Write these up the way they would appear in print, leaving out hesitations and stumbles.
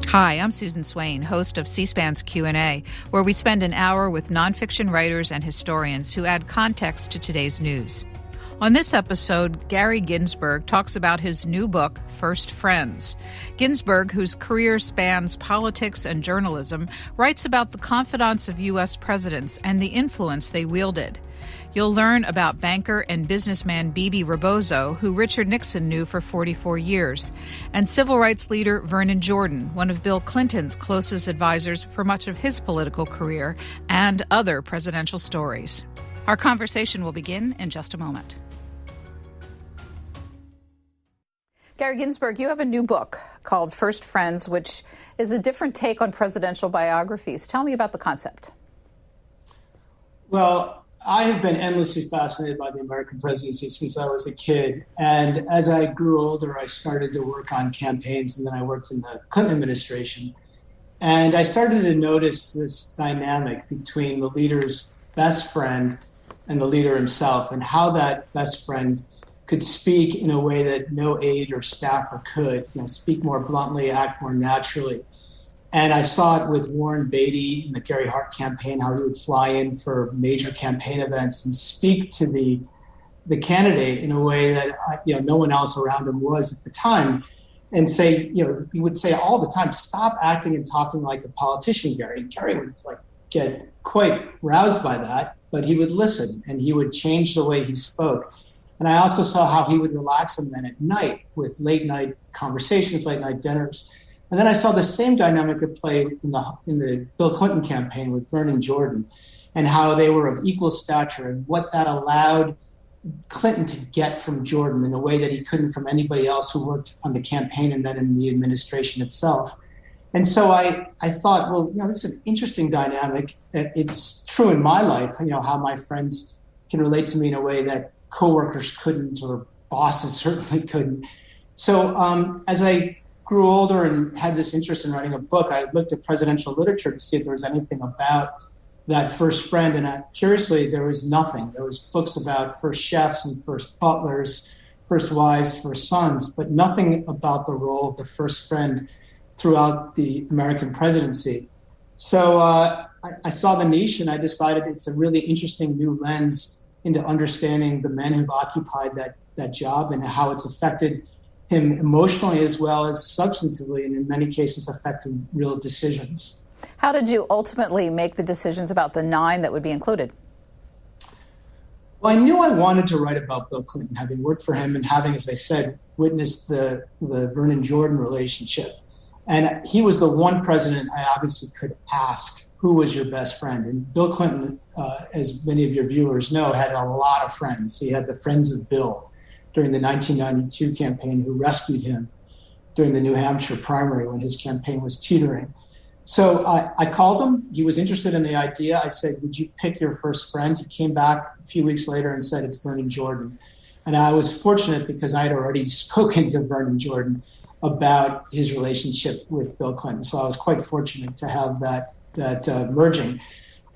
Hi, I'm Susan Swain, host of C-SPAN's Q&A, where we spend an hour with nonfiction writers and historians who add context to today's news. On this episode, Gary Ginsberg talks about his new book, First Friends. Ginsberg, whose career spans politics and journalism, writes about the confidants of U.S. presidents and the influence they wielded. You'll learn about banker and businessman Bebe Rebozo, who Richard Nixon knew for 44 years, and civil rights leader Vernon Jordan, one of Bill Clinton's closest advisors for much of his political career, and other presidential stories. Our conversation will begin in just a moment. Gary Ginsberg, you have a new book called First Friends, which is a different take on presidential biographies. Tell me about the concept. Well, I have been endlessly fascinated by the American presidency since I was a kid. And as I grew older, I started to work on campaigns, and then I worked in the Clinton administration. And I started to notice this dynamic between the leader's best friend and the leader himself, and how that best friend could speak in a way that no aide or staffer could, speak more bluntly, act more naturally. And I saw it with Warren Beatty in the Gary Hart campaign, how he would fly in for major campaign events and speak to the candidate in a way that no one else around him was at the time, and say, he would say all the time, "Stop acting and talking like a politician, Gary." And Gary would get quite roused by that, but he would listen and he would change the way he spoke. And I also saw how he would relax him then at night with late night conversations, late night dinners. And then I saw the same dynamic at play in the Bill Clinton campaign with Vernon Jordan, and how they were of equal stature, and what that allowed Clinton to get from Jordan in a way that he couldn't from anybody else who worked on the campaign and then in the administration itself. And so I thought, well, this is an interesting dynamic. It's true in my life, how my friends can relate to me in a way that coworkers couldn't, or bosses certainly couldn't. So as I grew older and had this interest in writing a book, I looked at presidential literature to see if there was anything about that first friend. And curiously, there was nothing. There was books about first chefs and first butlers, first wives, first sons, but nothing about the role of the first friend throughout the American presidency. So I saw the niche, and I decided it's a really interesting new lens into understanding the men who've occupied that job, and how it's affected him emotionally as well as substantively, and in many cases affected real decisions. How did you ultimately make the decisions about the 9 that would be included? Well, I knew I wanted to write about Bill Clinton, having worked for him and having, as I said, witnessed the Vernon Jordan relationship. And he was the one president I obviously could ask, who was your best friend? And Bill Clinton, as many of your viewers know, had a lot of friends. He had the Friends of Bill during the 1992 campaign, who rescued him during the New Hampshire primary when his campaign was teetering. So I called him. He was interested in the idea. I said, "Would you pick your first friend?" He came back a few weeks later and said, "It's Vernon Jordan." And I was fortunate because I had already spoken to Vernon Jordan about his relationship with Bill Clinton. So I was quite fortunate to have that merging.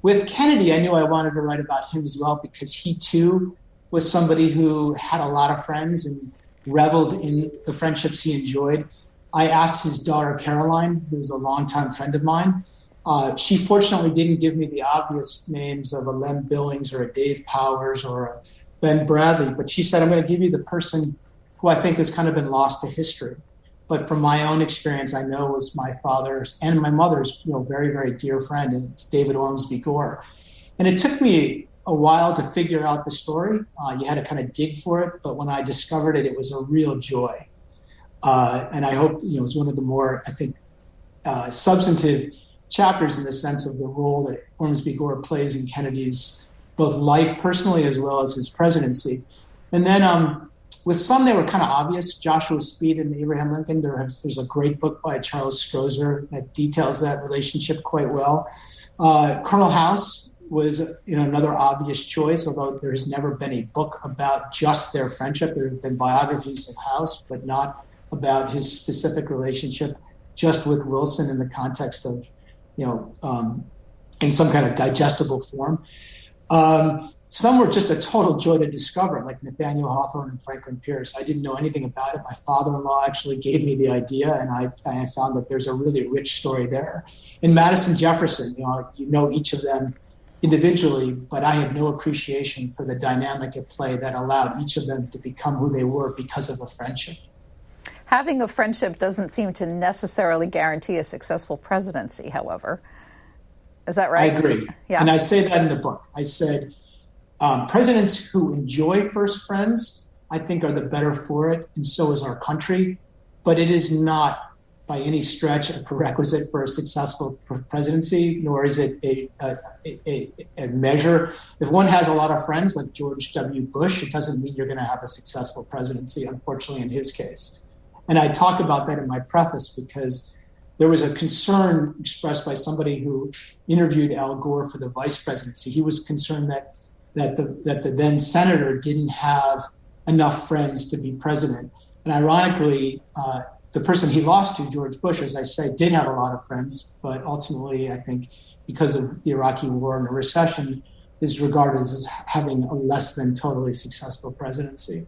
With Kennedy, I knew I wanted to write about him as well, because he too was somebody who had a lot of friends and reveled in the friendships he enjoyed. I asked his daughter, Caroline, who was a longtime friend of mine. She fortunately didn't give me the obvious names of a Lem Billings or a Dave Powers or a Ben Bradley, but she said, "I'm going to give you the person who I think has kind of been lost to history, but from my own experience, I know was my father's and my mother's, very, very dear friend, and it's David Ormsby Gore." And it took me a while to figure out the story. You had to kind of dig for it, but when I discovered it, it was a real joy. And I hope, it was one of the more, I think, substantive chapters in the sense of the role that Ormsby Gore plays in Kennedy's both life personally as well as his presidency. And then with some, they were kind of obvious. Joshua Speed and Abraham Lincoln. There's a great book by Charles Strozer that details that relationship quite well. Colonel House was another obvious choice, although there has never been a book about just their friendship. There have been biographies of House, but not about his specific relationship just with Wilson in the context of, in some kind of digestible form. Some were just a total joy to discover, like Nathaniel Hawthorne and Franklin Pierce. I didn't know anything about it. My father-in-law actually gave me the idea, and I found that there's a really rich story there. In Madison Jefferson, you know each of them individually, but I had no appreciation for the dynamic at play that allowed each of them to become who they were because of a friendship. Having a friendship doesn't seem to necessarily guarantee a successful presidency, however. Is that right? I agree. Yeah. And I say that in the book. I said, presidents who enjoy first friends, I think, are the better for it, and so is our country. But it is not by any stretch a prerequisite for a successful presidency, nor is it a measure. If one has a lot of friends like George W. Bush, it doesn't mean you're going to have a successful presidency, unfortunately, in his case. And I talk about that in my preface because there was a concern expressed by somebody who interviewed Al Gore for the vice presidency. He was concerned that the then senator didn't have enough friends to be president. And ironically, the person he lost to, George Bush, as I said, did have a lot of friends, but ultimately, I think, because of the Iraqi war and the recession, is regarded as having a less than totally successful presidency.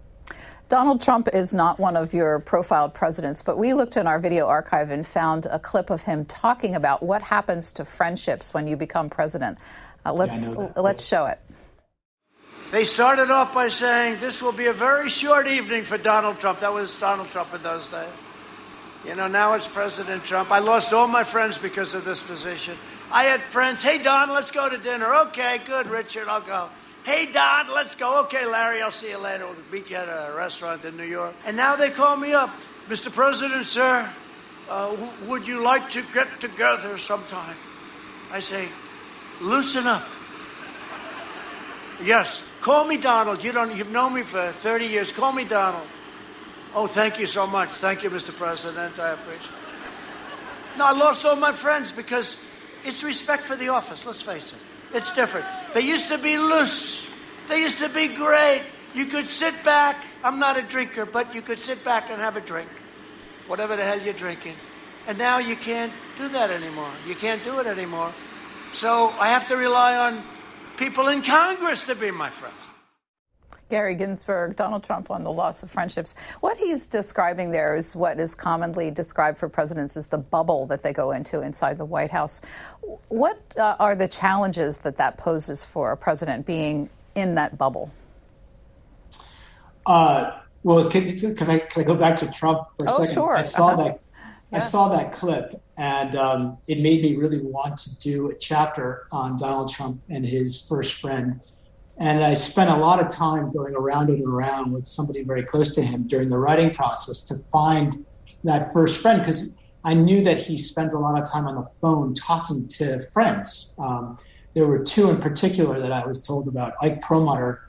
Donald Trump is not one of your profiled presidents, but we looked in our video archive and found a clip of him talking about what happens to friendships when you become president. Let's show it. They started off by saying, this will be a very short evening for Donald Trump. That was Donald Trump in those days. Now it's President Trump. I lost all my friends because of this position. I had friends, hey, Don, let's go to dinner. Okay, good, Richard, I'll go. Hey, Don, let's go. Okay, Larry, I'll see you later. We'll meet you at a restaurant in New York. And now they call me up. Mr. President, sir, would you like to get together sometime? I say, loosen up. Yes, call me Donald. You've known me for 30 years. Call me Donald. Oh, thank you so much. Thank you, Mr. President. I appreciate it. No, I lost all my friends because it's respect for the office. Let's face it. It's different. They used to be loose. They used to be great. You could sit back. I'm not a drinker, but you could sit back and have a drink, whatever the hell you're drinking. And now you can't do that anymore. You can't do it anymore. So I have to rely on people in Congress to be my friends. Gary Ginsberg, Donald Trump on the loss of friendships. What he's describing there is what is commonly described for presidents as the bubble that they go into inside the White House. What are the challenges that poses for a president being in that bubble? Well, can I go back to Trump for a second? Sure. I saw that clip, and it made me really want to do a chapter on Donald Trump and his first friend. And I spent a lot of time going around and around with somebody very close to him during the writing process to find that first friend, because I knew that he spends a lot of time on the phone talking to friends. There were two in particular that I was told about: Ike Perlmutter,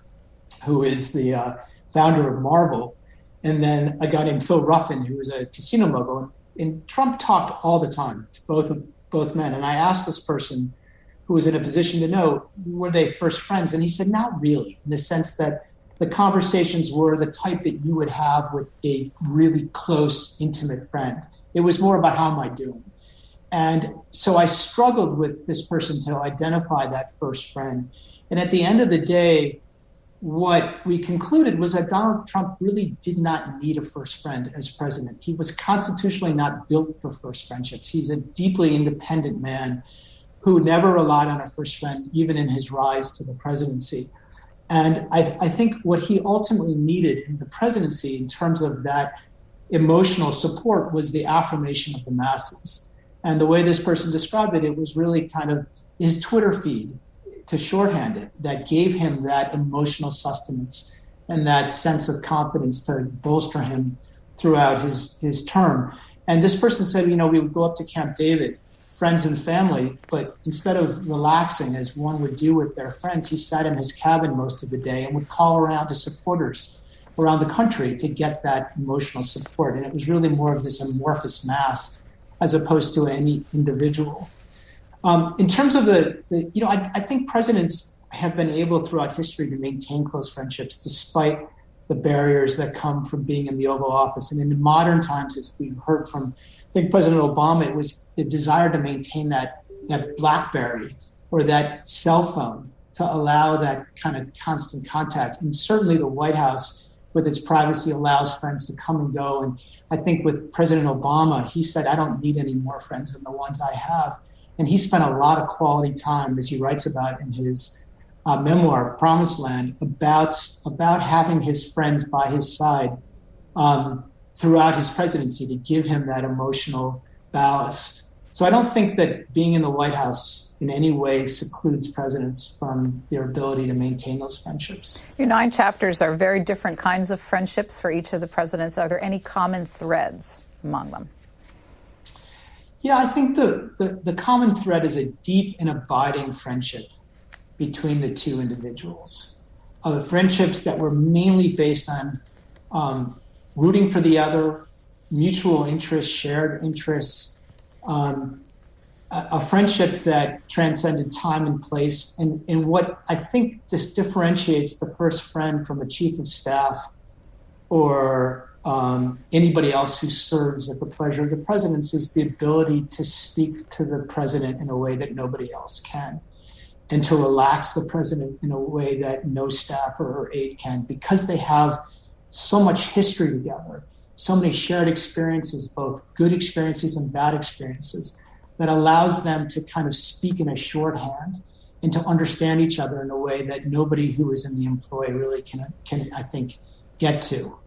who is the founder of Marvel, and then a guy named Phil Ruffin, who was a casino mogul. And Trump talked all the time to both men. And I asked this person, who was in a position to know, were they first friends? And he said, not really, in the sense that the conversations were the type that you would have with a really close, intimate friend. It was more about, how am I doing? And so I struggled with this person to identify that first friend. And at the end of the day, what we concluded was that Donald Trump really did not need a first friend as president. He was constitutionally not built for first friendships. He's a deeply independent man who never relied on a first friend, even in his rise to the presidency. And I think what he ultimately needed in the presidency in terms of that emotional support was the affirmation of the masses. And the way this person described it, it was really kind of his Twitter feed, to shorthand it, that gave him that emotional sustenance and that sense of confidence to bolster him throughout his term. And this person said, we would go up to Camp David, friends and family, but instead of relaxing as one would do with their friends, he sat in his cabin most of the day and would call around to supporters around the country to get that emotional support. And it was really more of this amorphous mass as opposed to any individual. In terms of I think presidents have been able throughout history to maintain close friendships despite the barriers that come from being in the Oval Office. And in modern times, as we've heard from, I think, President Obama, it was the desire to maintain that BlackBerry or that cell phone to allow that kind of constant contact. And certainly the White House, with its privacy, allows friends to come and go. And I think with President Obama, he said, I don't need any more friends than the ones I have. And he spent a lot of quality time, as he writes about in his memoir, Promised Land, about having his friends by his side throughout his presidency to give him that emotional ballast. So I don't think that being in the White House in any way secludes presidents from their ability to maintain those friendships. Your 9 chapters are very different kinds of friendships for each of the presidents. Are there any common threads among them? Yeah, I think the common thread is a deep and abiding friendship between the two individuals. Friendships that were mainly based on rooting for the other, mutual interests, shared interests, a friendship that transcended time and place. And what I think this differentiates the first friend from a chief of staff or anybody else who serves at the pleasure of the president is the ability to speak to the president in a way that nobody else can, and to relax the president in a way that no staffer or aide can, because they have so much history together, so many shared experiences, both good experiences and bad experiences, that allows them to kind of speak in a shorthand and to understand each other in a way that nobody who is in the employ really can I think, get to.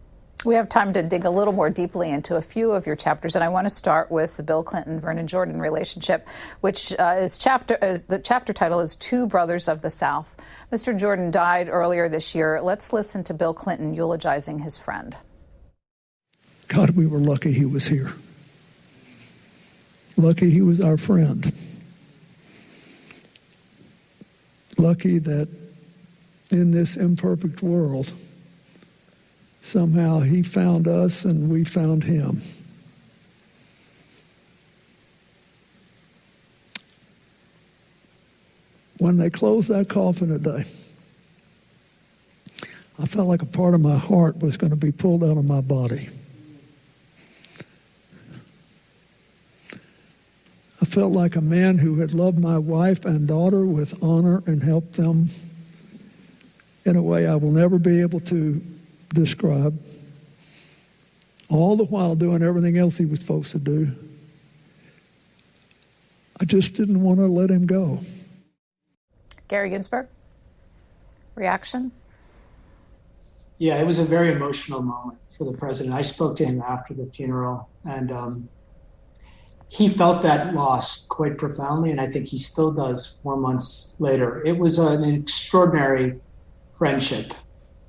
We have time to dig a little more deeply into a few of your chapters, and I want to start with the Bill Clinton-Vernon Jordan relationship, which the chapter title is Two Brothers of the South. Mr. Jordan died earlier this year. Let's listen to Bill Clinton eulogizing his friend. God, we were lucky he was here. Lucky he was our friend. Lucky that in this imperfect world, somehow he found us and we found him. When they closed that coffin today, I felt like a part of my heart was going to be pulled out of my body. I felt like a man who had loved my wife and daughter with honor and helped them in a way I will never be able to describe, all the while doing everything else he was supposed to do. I just didn't want to let him go. Gary Ginsberg, reaction? Yeah, it was a very emotional moment for the president. I spoke to him after the funeral, and he felt that loss quite profoundly, and I think he still does 4 months later. It was an extraordinary friendship.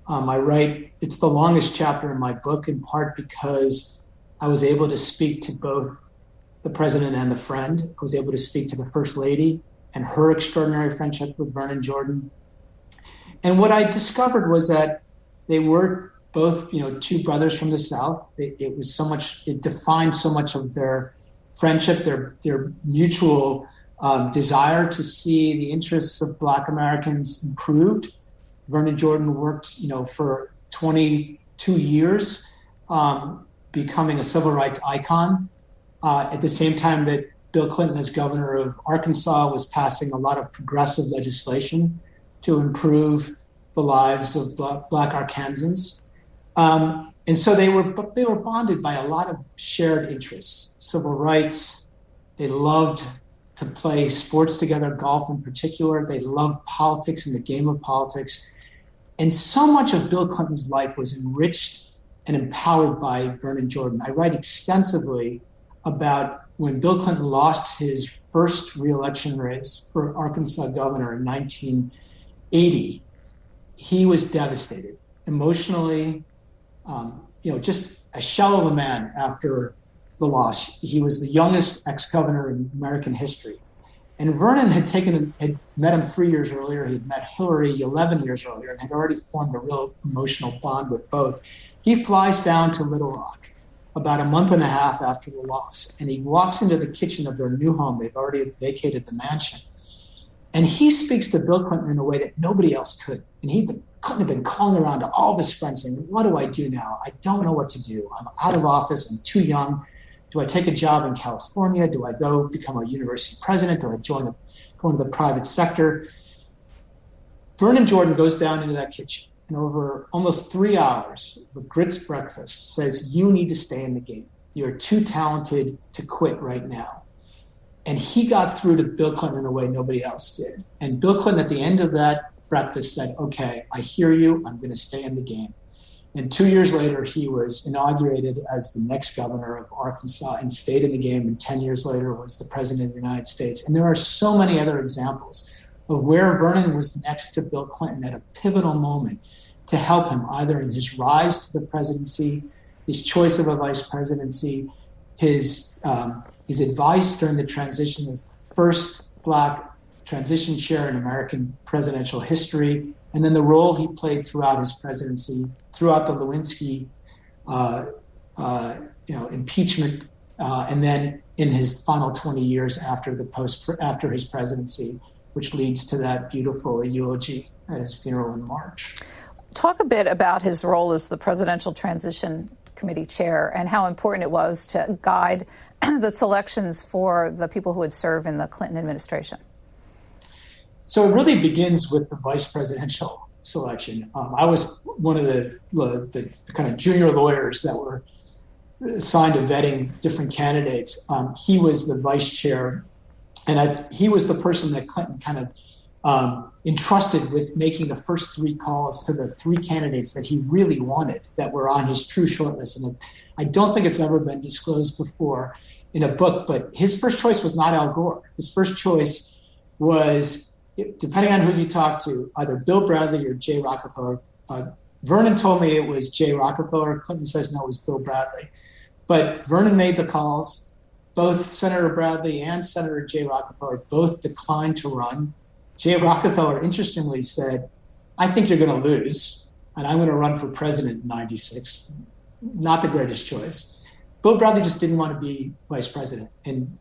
I write, it's the longest chapter in my book, in part because I was able to speak to both the president and the friend. I was able to speak to the First Lady and her extraordinary friendship with Vernon Jordan. And what I discovered was that they were both, two brothers from the South. It defined so much of their friendship, their mutual desire to see the interests of Black Americans improved. Vernon Jordan worked, for 22 years, becoming a civil rights icon. At the same time that Bill Clinton, as governor of Arkansas, was passing a lot of progressive legislation to improve the lives of Black Arkansans. And so they were bonded by a lot of shared interests, civil rights. They loved to play sports together, golf in particular. They loved politics and the game of politics. And so much of Bill Clinton's life was enriched and empowered by Vernon Jordan. I write extensively about when Bill Clinton lost his first re-election race for Arkansas governor in 1980. He was devastated emotionally, just a shell of a man after the loss. He was the youngest ex-governor in American history. And Vernon had met him 3 years earlier. He had met Hillary 11 years earlier and had already formed a real emotional bond with both. He flies down to Little Rock about a month and a half after the loss, and he walks into the kitchen of their new home. They've already vacated the mansion. And he speaks to Bill Clinton in a way that nobody else could. And Clinton had been calling around to all of his friends saying, what do I do now? I don't know what to do. I'm out of office. I'm too young. Do I take a job in California? Do I go become a university president? Do I go into the private sector? Vernon Jordan goes down into that kitchen and over almost 3 hours of a grits breakfast says, you need to stay in the game. You're too talented to quit right now. And he got through to Bill Clinton in a way nobody else did. And Bill Clinton at the end of that breakfast said, okay, I hear you. I'm going to stay in the game. And 2 years later, he was inaugurated as the next governor of Arkansas and stayed in the game. And 10 years later was the president of the United States. And there are so many other examples of where Vernon was next to Bill Clinton at a pivotal moment to help him either in his rise to the presidency, his choice of a vice presidency, his advice during the transition as the first Black transition chair in American presidential history, and then the role he played throughout his presidency, throughout the Lewinsky impeachment, and then in his final 20 years after his presidency, which leads to that beautiful eulogy at his funeral in March. Talk a bit about his role as the Presidential Transition Committee chair and how important it was to guide the selections for the people who would serve in the Clinton administration. So it really begins with the vice presidential selection. I was one of the kind of junior lawyers that were assigned to vetting different candidates. He was the vice chair, and he was the person that Clinton kind of entrusted with making the first 3 calls to the 3 candidates that he really wanted that were on his true shortlist. And I don't think it's ever been disclosed before in a book, but his first choice was not Al Gore. His first choice was, depending on who you talk to, either Bill Bradley or Jay Rockefeller. Vernon told me it was Jay Rockefeller. Clinton says no, it was Bill Bradley. But Vernon made the calls. Both Senator Bradley and Senator Jay Rockefeller both declined to run. Jay Rockefeller, interestingly, said, I think you're going to lose, and I'm going to run for president in 96. Not the greatest choice. Bill Bradley just didn't want to be vice president and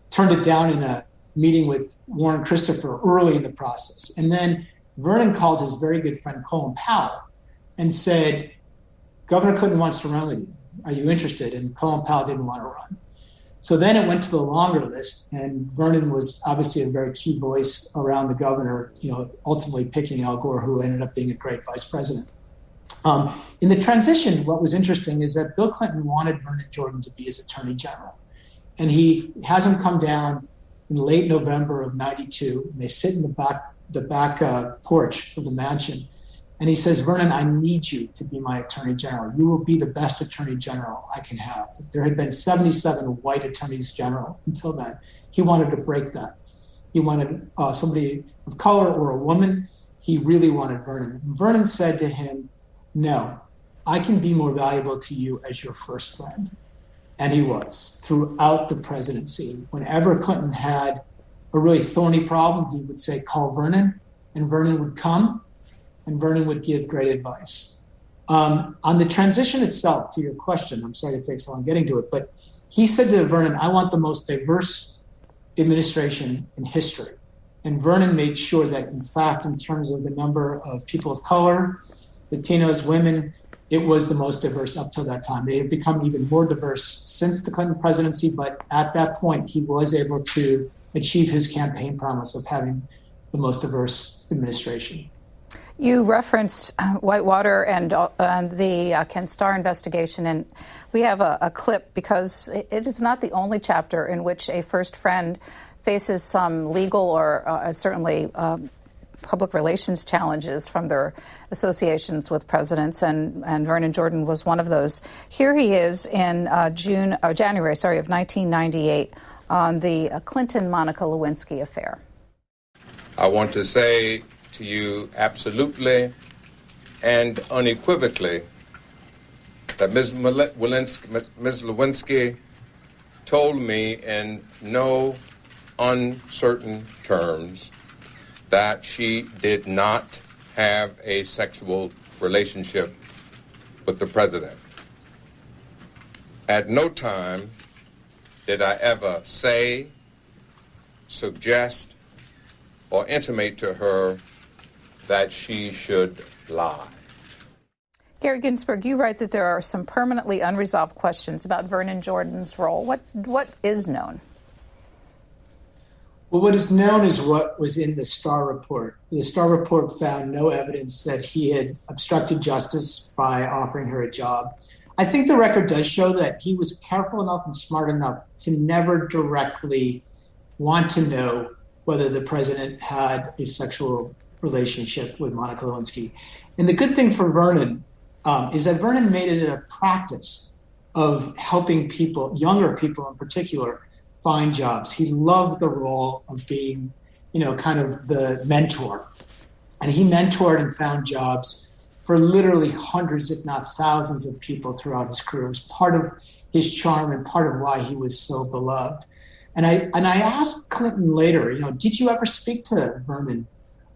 turned it down in a meeting with Warren Christopher early in the process. And then Vernon called his very good friend Colin Powell and said, Governor Clinton wants to run with you. Are you interested? And Colin Powell didn't want to run. So then it went to the longer list, and Vernon was obviously a very key voice around the governor, ultimately picking Al Gore, who ended up being a great vice president. In the transition, what was interesting is that Bill Clinton wanted Vernon Jordan to be his attorney general. And he has him come down in late November of 92. And they sit in the back porch of the mansion. And he says, Vernon, I need you to be my attorney general. You will be the best attorney general I can have. There had been 77 white attorneys general until then. He wanted to break that. He wanted somebody of color or a woman. He really wanted Vernon. And Vernon said to him, no, I can be more valuable to you as your first friend. And he was throughout the presidency. Whenever Clinton had a really thorny problem, he would say, call Vernon, and Vernon would come, and Vernon would give great advice. On the transition itself, to your question, I'm sorry it takes so long getting to it, but he said to Vernon, I want the most diverse administration in history. And Vernon made sure that, in fact, in terms of the number of people of color, Latinos, women, it was the most diverse up till that time. They have become even more diverse since the Clinton presidency, but at that point, he was able to achieve his campaign promise of having the most diverse administration. You referenced Whitewater and the Ken Starr investigation, and we have a clip because it is not the only chapter in which a first friend faces some legal or certainly public relations challenges from their associations with presidents, and Vernon Jordan was one of those. Here he is in January of 1998 on the Clinton-Monica Lewinsky affair. I want to say to you absolutely and unequivocally that Ms. Lewinsky told me in no uncertain terms that she did not have a sexual relationship with the president. At no time did I ever say, suggest, or intimate to her that she should lie. Gary Ginsberg, you write that there are some permanently unresolved questions about Vernon Jordan's role. What is known? Well, what is known is what was in the Starr report. The Starr report found no evidence that he had obstructed justice by offering her a job. I think the record does show that he was careful enough and smart enough to never directly want to know whether the president had a sexual relationship with Monica Lewinsky. And the good thing for Vernon is that Vernon made it a practice of helping people, younger people in particular, find jobs. He loved the role of being, kind of the mentor. And he mentored and found jobs for literally hundreds, if not thousands of people throughout his career. It was part of his charm and part of why he was so beloved. And I asked Clinton later, did you ever speak to Vernon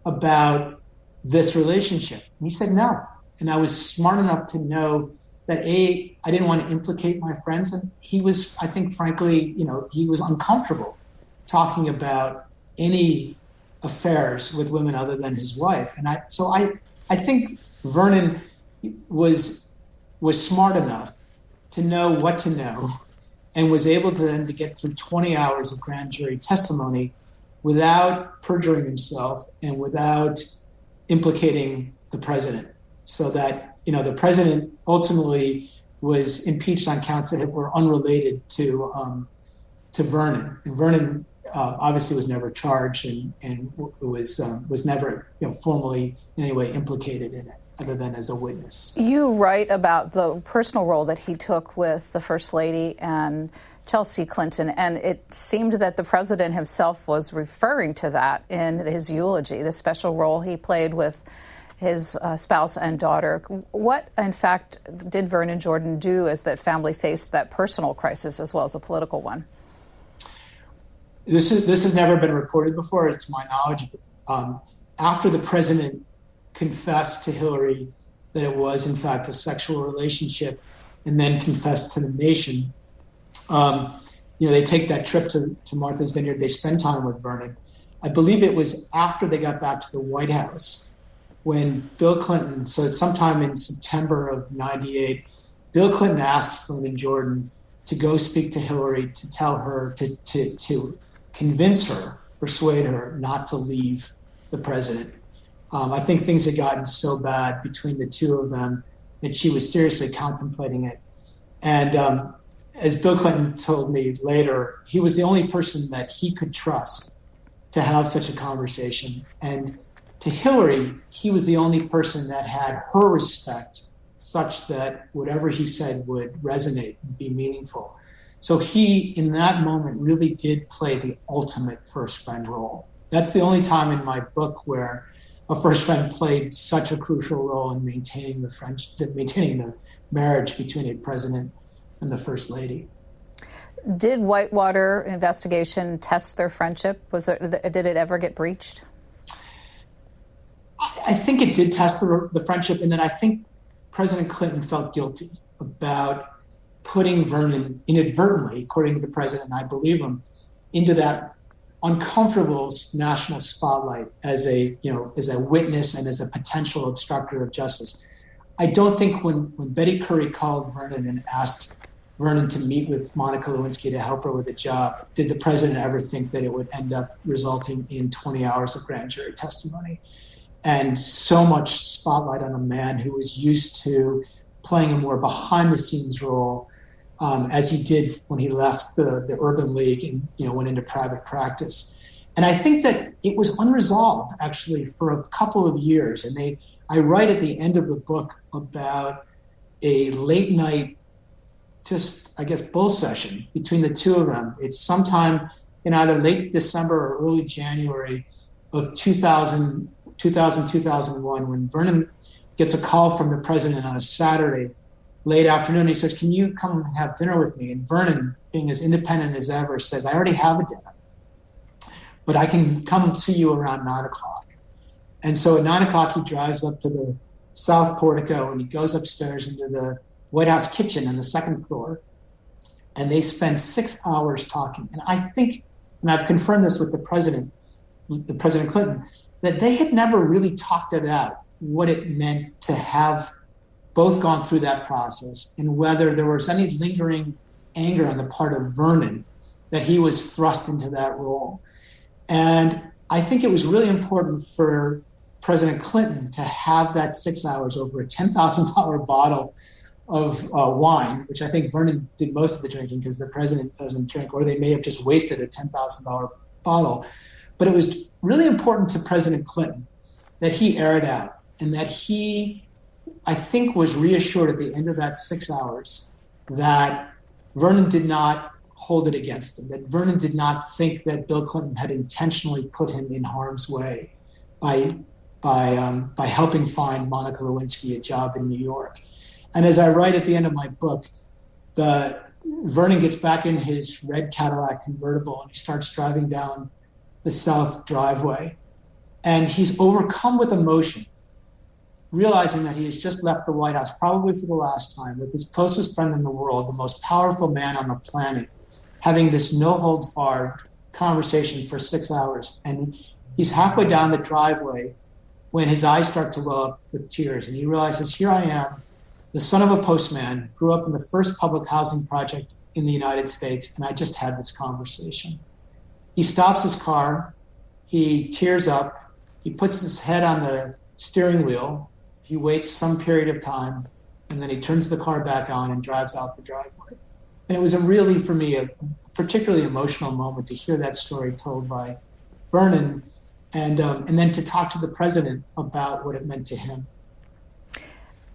about this relationship? And he said no. And I was smart enough to know that I didn't want to implicate my friends. And he was, I think, frankly, he was uncomfortable talking about any affairs with women other than his wife. And I think Vernon was smart enough to know what to know and was able to get through 20 hours of grand jury testimony without perjuring himself and without implicating the president. So that, the president ultimately was impeached on counts that were unrelated to Vernon. And Vernon obviously was never charged and was never formally in any way implicated in it, other than as a witness. You write about the personal role that he took with the First Lady and Chelsea Clinton, and it seemed that the president himself was referring to that in his eulogy, the special role he played with his spouse and daughter. What, in fact, did Vernon Jordan do as that family faced that personal crisis as well as a political one? This has never been reported before, to my knowledge. After the president confessed to Hillary that it was, in fact, a sexual relationship, and then confessed to the nation, they take that trip to Martha's Vineyard. They spend time with Vernon. I believe it was after they got back to the White House when Bill Clinton, so it's sometime in September of '98, Bill Clinton asks Vernon Jordan to go speak to Hillary to tell her, to convince her, persuade her not to leave the president. I think things had gotten so bad between the two of them that she was seriously contemplating it. And as Bill Clinton told me later, he was the only person that he could trust to have such a conversation. And to Hillary, he was the only person that had her respect such that whatever he said would resonate and be meaningful. So he, in that moment, really did play the ultimate first friend role. That's the only time in my book where a first friend played such a crucial role in maintaining the marriage between a president and the First Lady. Did Whitewater investigation test their friendship? Did it ever get breached? I think it did test the friendship, and then I think President Clinton felt guilty about putting Vernon inadvertently, according to the president, and I believe him, into that uncomfortable national spotlight as a witness and as a potential obstructor of justice. I don't think when Betty Currie called Vernon and asked Vernon to meet with Monica Lewinsky to help her with a job, did the president ever think that it would end up resulting in 20 hours of grand jury testimony? And so much spotlight on a man who was used to playing a more behind-the-scenes role, as he did when he left the Urban League and went into private practice. And I think that it was unresolved, actually, for a couple of years. And I write at the end of the book about a late-night, bull session between the two of them. It's sometime in either late December or early January of 2001, when Vernon gets a call from the president on a Saturday late afternoon. He says, "Can you come and have dinner with me?" And Vernon, being as independent as ever, says, "I already have a dinner, but I can come see you around 9:00. And so at 9:00, he drives up to the South Portico and he goes upstairs into the White House kitchen on the second floor. And they spend 6 hours talking. And I think, and I've confirmed this with President Clinton, that they had never really talked about what it meant to have both gone through that process and whether there was any lingering anger on the part of Vernon that he was thrust into that role. And I think it was really important for President Clinton to have that 6 hours over a $10,000 bottle of wine, which I think Vernon did most of the drinking because the president doesn't drink, or they may have just wasted a $10,000 bottle. But it was really important to President Clinton that he air it out and that he, I think, was reassured at the end of that 6 hours that Vernon did not hold it against him, that Vernon did not think that Bill Clinton had intentionally put him in harm's way by helping find Monica Lewinsky a job in New York. And as I write at the end of my book, Vernon gets back in his red Cadillac convertible and he starts driving down the south driveway. And he's overcome with emotion, realizing that he has just left the White House, probably for the last time, with his closest friend in the world, the most powerful man on the planet, having this no-holds-barred conversation for 6 hours. And he's halfway down the driveway when his eyes start to well up with tears. And he realizes, here I am, the son of a postman, grew up in the first public housing project in the United States, and I just had this conversation. He stops his car, he tears up, he puts his head on the steering wheel, he waits some period of time, and then he turns the car back on and drives out the driveway. And it was really, for me, a particularly emotional moment to hear that story told by Vernon, and then to talk to the president about what it meant to him.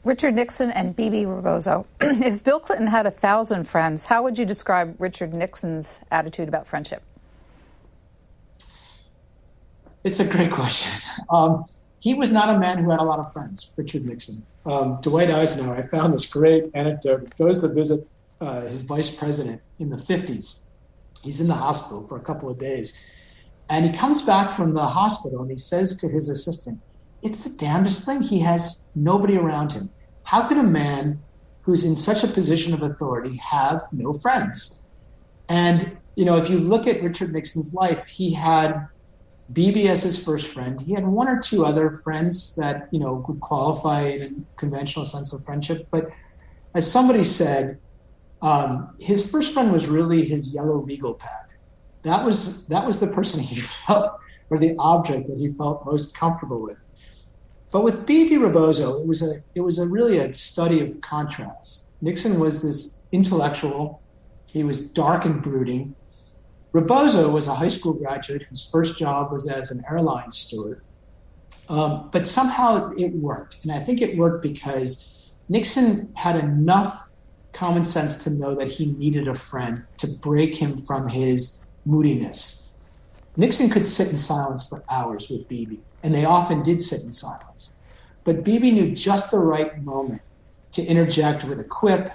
Richard Nixon and Bebe Rebozo. If Bill Clinton had 1,000 friends, how would you describe Richard Nixon's attitude about friendship? It's a great question. He was not a man who had a lot of friends, Richard Nixon. Dwight Eisenhower, I found this great anecdote. He goes to visit his vice president in the 50s. He's in the hospital for a couple of days. And he comes back from the hospital and he says to his assistant, it's the damnedest thing. He has nobody around him. How could a man who's in such a position of authority have no friends? And, if you look at Richard Nixon's life, he had Bebe as his first friend. He had one or two other friends that, would qualify in a conventional sense of friendship. But as somebody said, his first friend was really his yellow legal pad. That was the person he felt, or the object that he felt most comfortable with. But with Bebe Rebozo, it was really a study of contrasts. Nixon was this intellectual. He was dark and brooding. Rebozo was a high school graduate whose first job was as an airline steward. But somehow it worked. And I think it worked because Nixon had enough common sense to know that he needed a friend to break him from his moodiness. Nixon could sit in silence for hours with Bebe, and they often did sit in silence. But Bebe knew just the right moment to interject with a quip,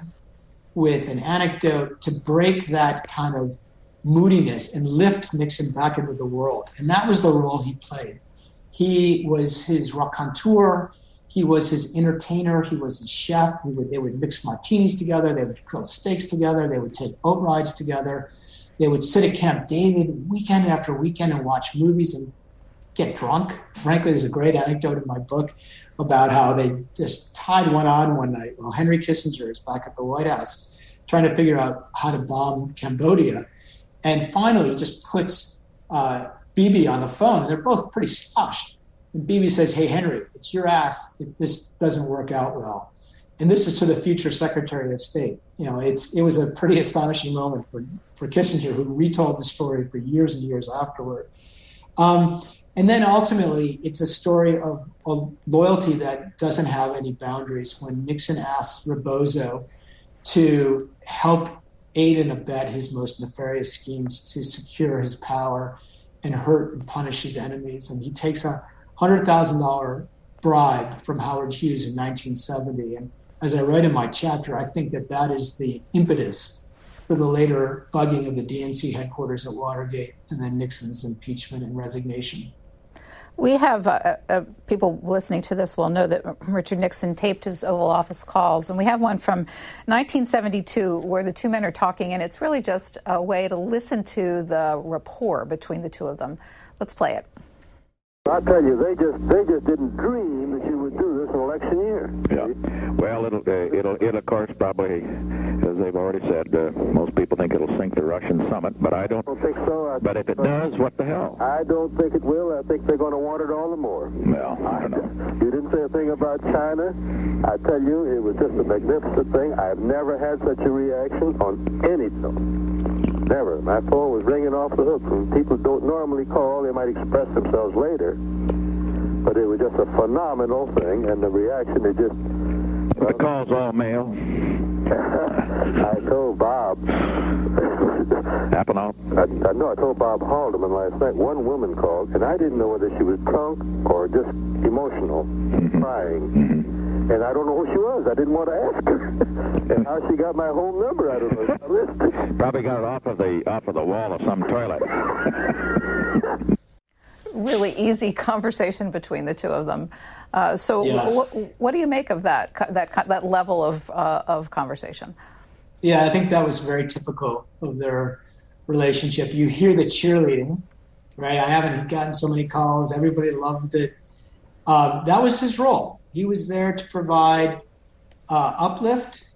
with an anecdote, to break that kind of moodiness and lift Nixon back into the world. And that was the role he played. He was his raconteur, he was his entertainer, he was his chef. They would mix martinis together, they would grill steaks together, they would take boat rides together. They would sit at Camp David weekend after weekend and watch movies and get drunk. Frankly, there's a great anecdote in my book about how they just tied one on one night while Henry Kissinger is back at the White House trying to figure out how to bomb Cambodia. And finally, he just puts Bebe on the phone, and they're both pretty sloshed. And Bebe says, hey, Henry, it's your ass if this doesn't work out well. And this is to the future Secretary of State. It was a pretty astonishing moment for Kissinger, who retold the story for years and years afterward. And then ultimately, it's a story of loyalty that doesn't have any boundaries. When Nixon asks Rebozo to help aid and abet his most nefarious schemes to secure his power and hurt and punish his enemies, and he takes a $100,000 bribe from Howard Hughes in 1970. And as I write in my chapter, I think that is the impetus for the later bugging of the DNC headquarters at Watergate and then Nixon's impeachment and resignation. We have people listening to this will know that Richard Nixon taped his Oval Office calls, and we have one from 1972 where the two men are talking, and it's really just a way to listen to the rapport between the two of them. Let's play it. I tell you, they just didn't dream that you would do this. it's an election year. Yeah. Well, it'll of course probably, as they've already said, most people think it'll sink the Russian summit, but I don't think so. But if it does, what the hell? I don't think it will. I think they're going to want it all the more. Well, I don't know. You didn't say a thing about China. I tell you, it was just a magnificent thing. I've never had such a reaction on any film. Never. My phone was ringing off the hook. When people don't normally call, they might express themselves later. But it was just a phenomenal thing, and the reaction, it just... The call's all male. I told Bob... Happened I told Bob Haldeman last night, one woman called, and I didn't know whether she was drunk or just emotional, crying. And I don't know who she was. I didn't want to ask her. And how she got my home number, I don't know. Probably got it off of the wall of some toilet. Really easy conversation between the two of them. So yes. What do you make of that level of conversation? Yeah, I think that was very typical of their relationship. You hear the cheerleading, right? I haven't gotten so many calls. Everybody loved it. That was his role. He was there to provide uplift.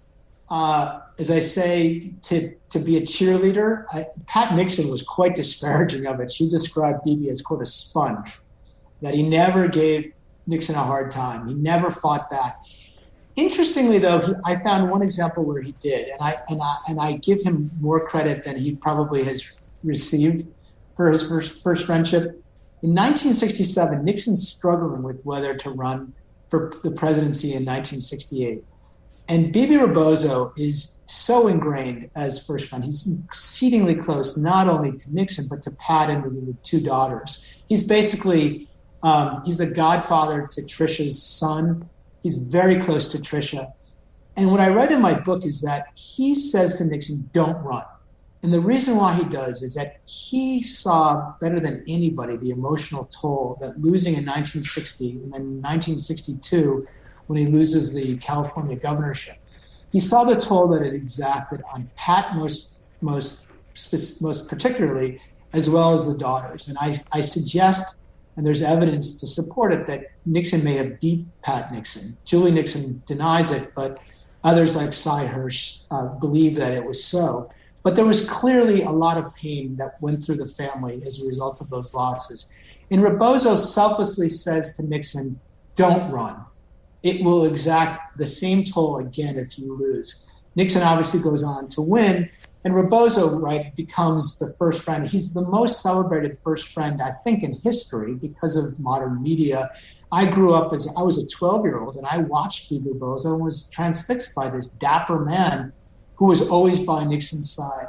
As I say, to be a cheerleader. Pat Nixon was quite disparaging of it. She described Bebe as, quote, a sponge, that he never gave Nixon a hard time. He never fought back. Interestingly, though, I found one example where he did, and I give him more credit than he probably has received for his first friendship. In 1967, Nixon's struggling with whether to run for the presidency in 1968. And Bebe Rebozo is so ingrained as first friend. He's exceedingly close, not only to Nixon, but to Pat and the two daughters. He's basically, he's the godfather to Trisha's son. He's very close to Trisha. And what I read in my book is that he says to Nixon, don't run. And the reason why he does is that he saw better than anybody the emotional toll that losing in 1960 and then 1962, when he loses the California governorship, he saw the toll that it exacted on Pat most particularly, as well as the daughters. And I suggest, and there's evidence to support it, that Nixon may have beat Pat Nixon. Julie Nixon denies it, but others like Cy Hirsch believe that it was so. But there was clearly a lot of pain that went through the family as a result of those losses. And Rebozo selflessly says to Nixon, don't run. It will exact the same toll again if you lose. Nixon obviously goes on to win, and Rebozo, right, becomes the first friend. He's the most celebrated first friend, I think, in history because of modern media. I grew up I was a 12-year-old, and I watched Bebe Rebozo and was transfixed by this dapper man who was always by Nixon's side.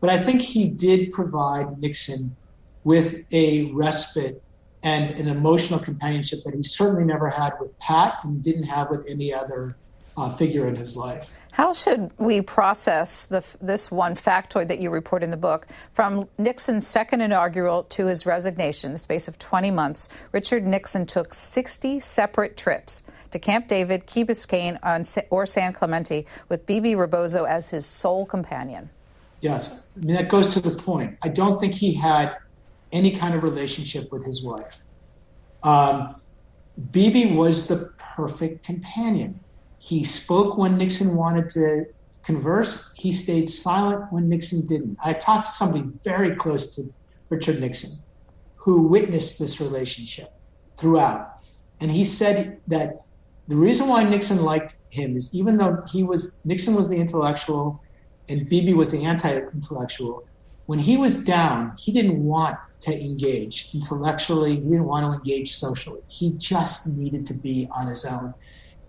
But I think he did provide Nixon with a respite and an emotional companionship that he certainly never had with Pat and didn't have with any other figure in his life. How should we process this one factoid that you report in the book? From Nixon's second inaugural to his resignation, in the space of 20 months, Richard Nixon took 60 separate trips to Camp David, Key Biscayne, or San Clemente, with Bebe Rebozo as his sole companion. Yes, I mean, that goes to the point. I don't think he had any kind of relationship with his wife. Bebe was the perfect companion. He spoke when Nixon wanted to converse. He stayed silent when Nixon didn't. I talked to somebody very close to Richard Nixon who witnessed this relationship throughout. And he said that the reason why Nixon liked him is even though Nixon was the intellectual and Bebe was the anti-intellectual, when he was down, he didn't want to engage intellectually. He didn't want to engage socially. He just needed to be on his own.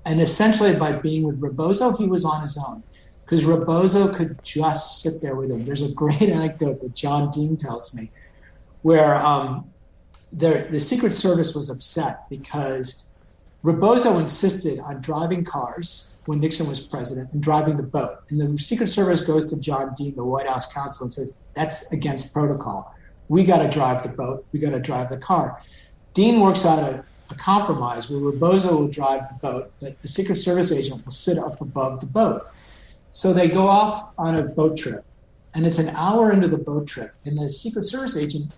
And essentially by being with Rebozo, he was on his own because Rebozo could just sit there with him. There's a great anecdote that John Dean tells me where the Secret Service was upset because Rebozo insisted on driving cars when Nixon was president and driving the boat. And the Secret Service goes to John Dean, the White House counsel, and says, that's against protocol. We got to drive the boat. We got to drive the car. Dean works out a compromise where Rebozo will drive the boat, but the Secret Service agent will sit up above the boat. So they go off on a boat trip, and it's an hour into the boat trip, and the Secret Service agent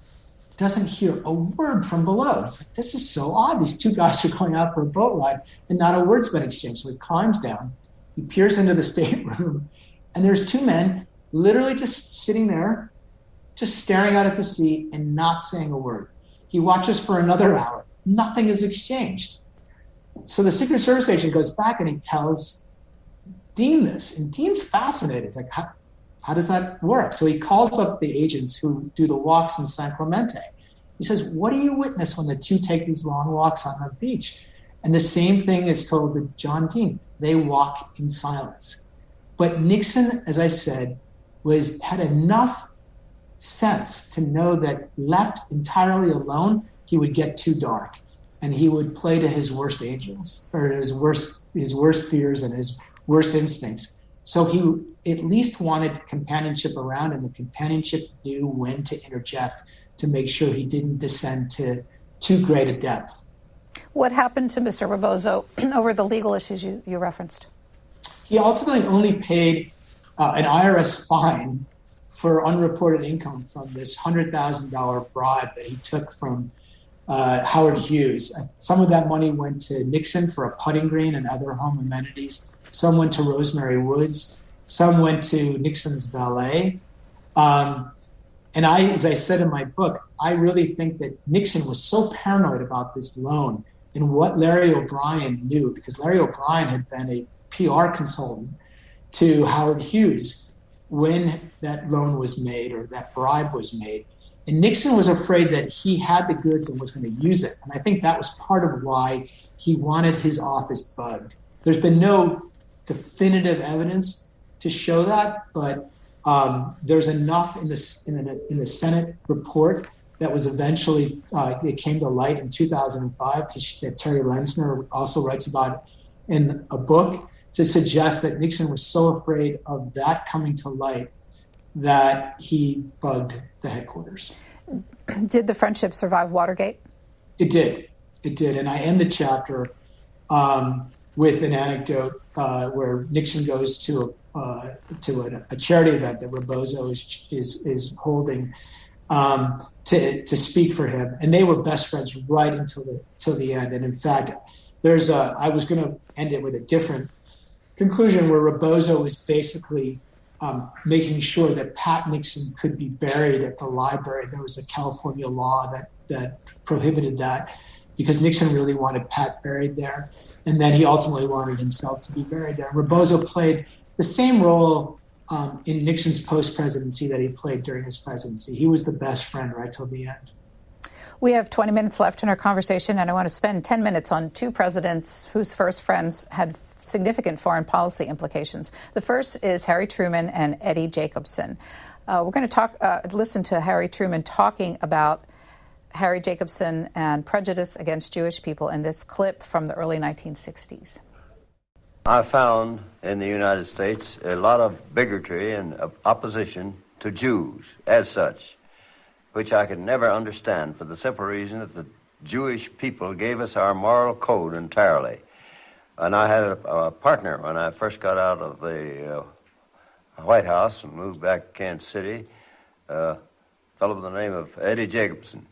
doesn't hear a word from below. It's like, this is so odd. These two guys are going out for a boat ride and not a word's been exchanged. So he climbs down, he peers into the stateroom, and there's two men literally just sitting there, just staring out at the sea and not saying a word. He watches for another hour. Nothing is exchanged. So the Secret Service agent goes back and he tells Dean this. And Dean's fascinated. It's like, how does that work? So he calls up the agents who do the walks in San Clemente. He says, what do you witness when the two take these long walks on the beach? And the same thing is told to John Dean. They walk in silence. But Nixon, as I said, had enough sense to know that left entirely alone, he would get too dark and he would play to his worst angels or his worst fears and his worst instincts. So he at least wanted companionship around, and the companionship knew when to interject to make sure he didn't descend to too great a depth. What happened to Mr. Rebozo over the legal issues you referenced? He ultimately only paid an IRS fine for unreported income from this $100,000 bribe that he took from Howard Hughes. Some of that money went to Nixon for a putting green and other home amenities. Some went to Rosemary Woods. Some went to Nixon's valet. And as I said in my book, I really think that Nixon was so paranoid about this loan and what Larry O'Brien knew, because Larry O'Brien had been a PR consultant to Howard Hughes when that loan was made or that bribe was made. And Nixon was afraid that he had the goods and was going to use it. And I think that was part of why he wanted his office bugged. There's been no definitive evidence to show that, but there's enough in the Senate report that was eventually, it came to light in 2005 that Terry Lenzner also writes about in a book, to suggest that Nixon was so afraid of that coming to light that he bugged the headquarters. Did the friendship survive Watergate? It did. And I end the chapter with an anecdote where Nixon goes to a charity event that Rebozo is holding to speak for him, and they were best friends right until the end. And in fact, I was going to end it with a different conclusion where Rebozo was basically making sure that Pat Nixon could be buried at the library. There was a California law that prohibited that because Nixon really wanted Pat buried there. And then he ultimately wanted himself to be buried there. Rebozo played the same role in Nixon's post-presidency that he played during his presidency. He was the best friend right till the end. We have 20 minutes left in our conversation, and I want to spend 10 minutes on two presidents whose first friends had significant foreign policy implications. The first is Harry Truman and Eddie Jacobson. We're going to listen to Harry Truman talking about Harry Jacobson and prejudice against Jewish people in this clip from the early 1960s. I found in the United States a lot of bigotry and opposition to Jews as such, which I could never understand for the simple reason that the Jewish people gave us our moral code entirely. And I had a partner when I first got out of the White House and moved back to Kansas City, a fellow by the name of Eddie Jacobson.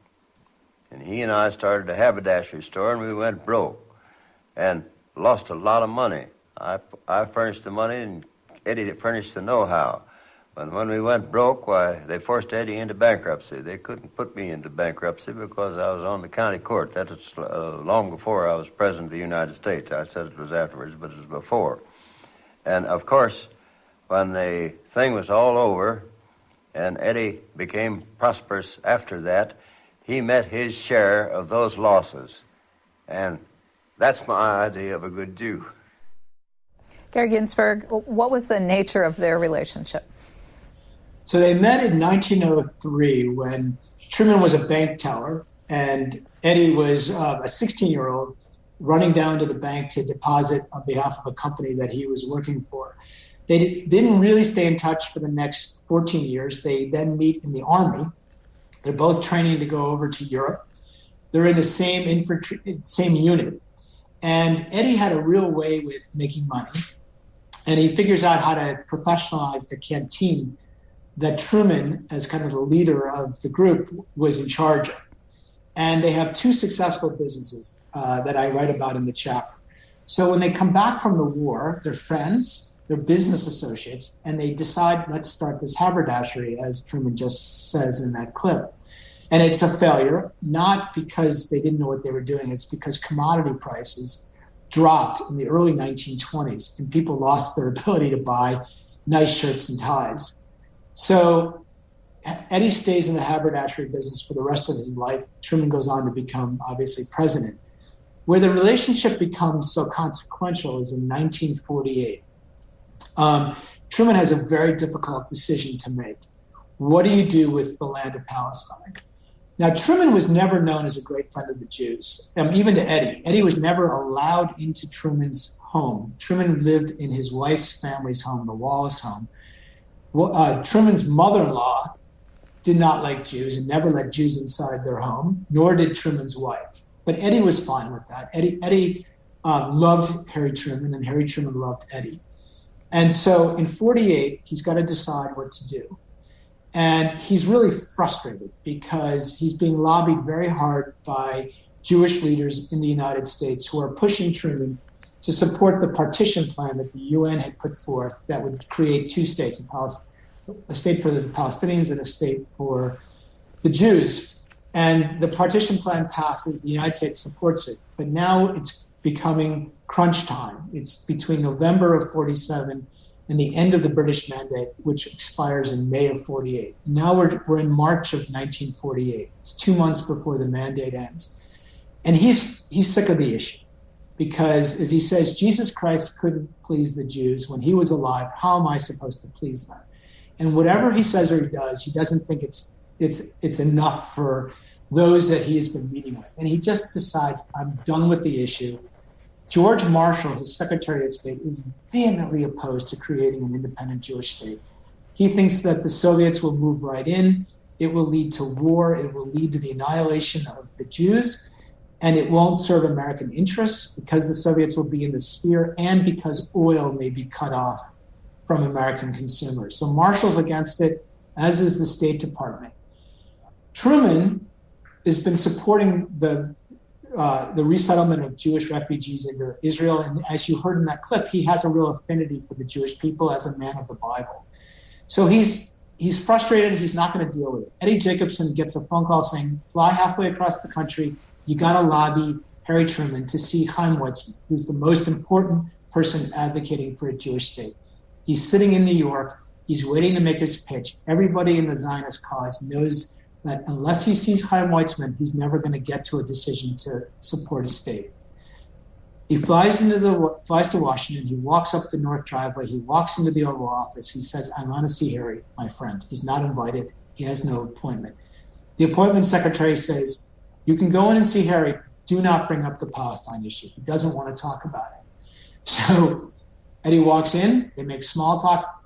And he and I started a haberdashery store, and we went broke and lost a lot of money. I furnished the money, and Eddie furnished the know-how. But when we went broke, why, they forced Eddie into bankruptcy. They couldn't put me into bankruptcy because I was on the county court. That was long before I was president of the United States. I said it was afterwards, but it was before. And, of course, when the thing was all over and Eddie became prosperous after that, he met his share of those losses. And that's my idea of a good Jew. Gary Ginsberg, what was the nature of their relationship? So they met in 1903 when Truman was a bank teller and Eddie was a 16-year-old running down to the bank to deposit on behalf of a company that he was working for. They didn't really stay in touch for the next 14 years. They then meet in the Army. They're both training to go over to Europe. They're in the same unit. And Eddie had a real way with making money. And he figures out how to professionalize the canteen that Truman, as kind of the leader of the group, was in charge of. And they have two successful businesses that I write about in the chapter. So when they come back from the war, they're friends, they're business associates, and they decide, let's start this haberdashery, as Truman just says in that clip. And it's a failure, not because they didn't know what they were doing, it's because commodity prices dropped in the early 1920s and people lost their ability to buy nice shirts and ties. So Eddie stays in the haberdashery business for the rest of his life. Truman goes on to become, obviously, president. Where the relationship becomes so consequential is in 1948. Truman has a very difficult decision to make. What do you do with the land of Palestine? Now, Truman was never known as a great friend of the Jews, even to Eddie. Eddie was never allowed into Truman's home. Truman lived in his wife's family's home, the Wallace home. Truman's mother-in-law did not like Jews and never let Jews inside their home, nor did Truman's wife. But Eddie was fine with that. Eddie loved Harry Truman, and Harry Truman loved Eddie. And so in 48, he's got to decide what to do. And he's really frustrated because he's being lobbied very hard by Jewish leaders in the United States who are pushing Truman to support the partition plan that the UN had put forth that would create two states, a state for the Palestinians and a state for the Jews. And the partition plan passes, the United States supports it. But now it's becoming crunch time. It's between November of 47 and the end of the British Mandate, which expires in May of 48. Now we're in March of 1948. It's 2 months before the mandate ends. And he's sick of the issue because, as he says, Jesus Christ couldn't please the Jews when he was alive. How am I supposed to please them? And whatever he says or he does, he doesn't think it's enough for those that he has been meeting with. And he just decides, I'm done with the issue. George Marshall, his Secretary of State, is vehemently opposed to creating an independent Jewish state. He thinks that the Soviets will move right in. It will lead to war. It will lead to the annihilation of the Jews. And it won't serve American interests because the Soviets will be in the sphere and because oil may be cut off from American consumers. So Marshall's against it, as is the State Department. Truman has been supporting the resettlement of Jewish refugees into Israel. And as you heard in that clip, he has a real affinity for the Jewish people as a man of the Bible. So he's frustrated. He's not going to deal with it. Eddie Jacobson gets a phone call saying, fly halfway across the country. You got to lobby Harry Truman to see Chaim Weizmann, who's the most important person advocating for a Jewish state. He's sitting in New York. He's waiting to make his pitch. Everybody in the Zionist cause knows that unless he sees Chaim Weizmann, he's never going to get to a decision to support a state. He flies to Washington. He walks up the North Driveway. He walks into the Oval Office. He says, I want to see Harry, my friend. He's not invited. He has no appointment. The appointment secretary says, you can go in and see Harry. Do not bring up the Palestine issue. He doesn't want to talk about it. So Eddie walks in. They make small talk.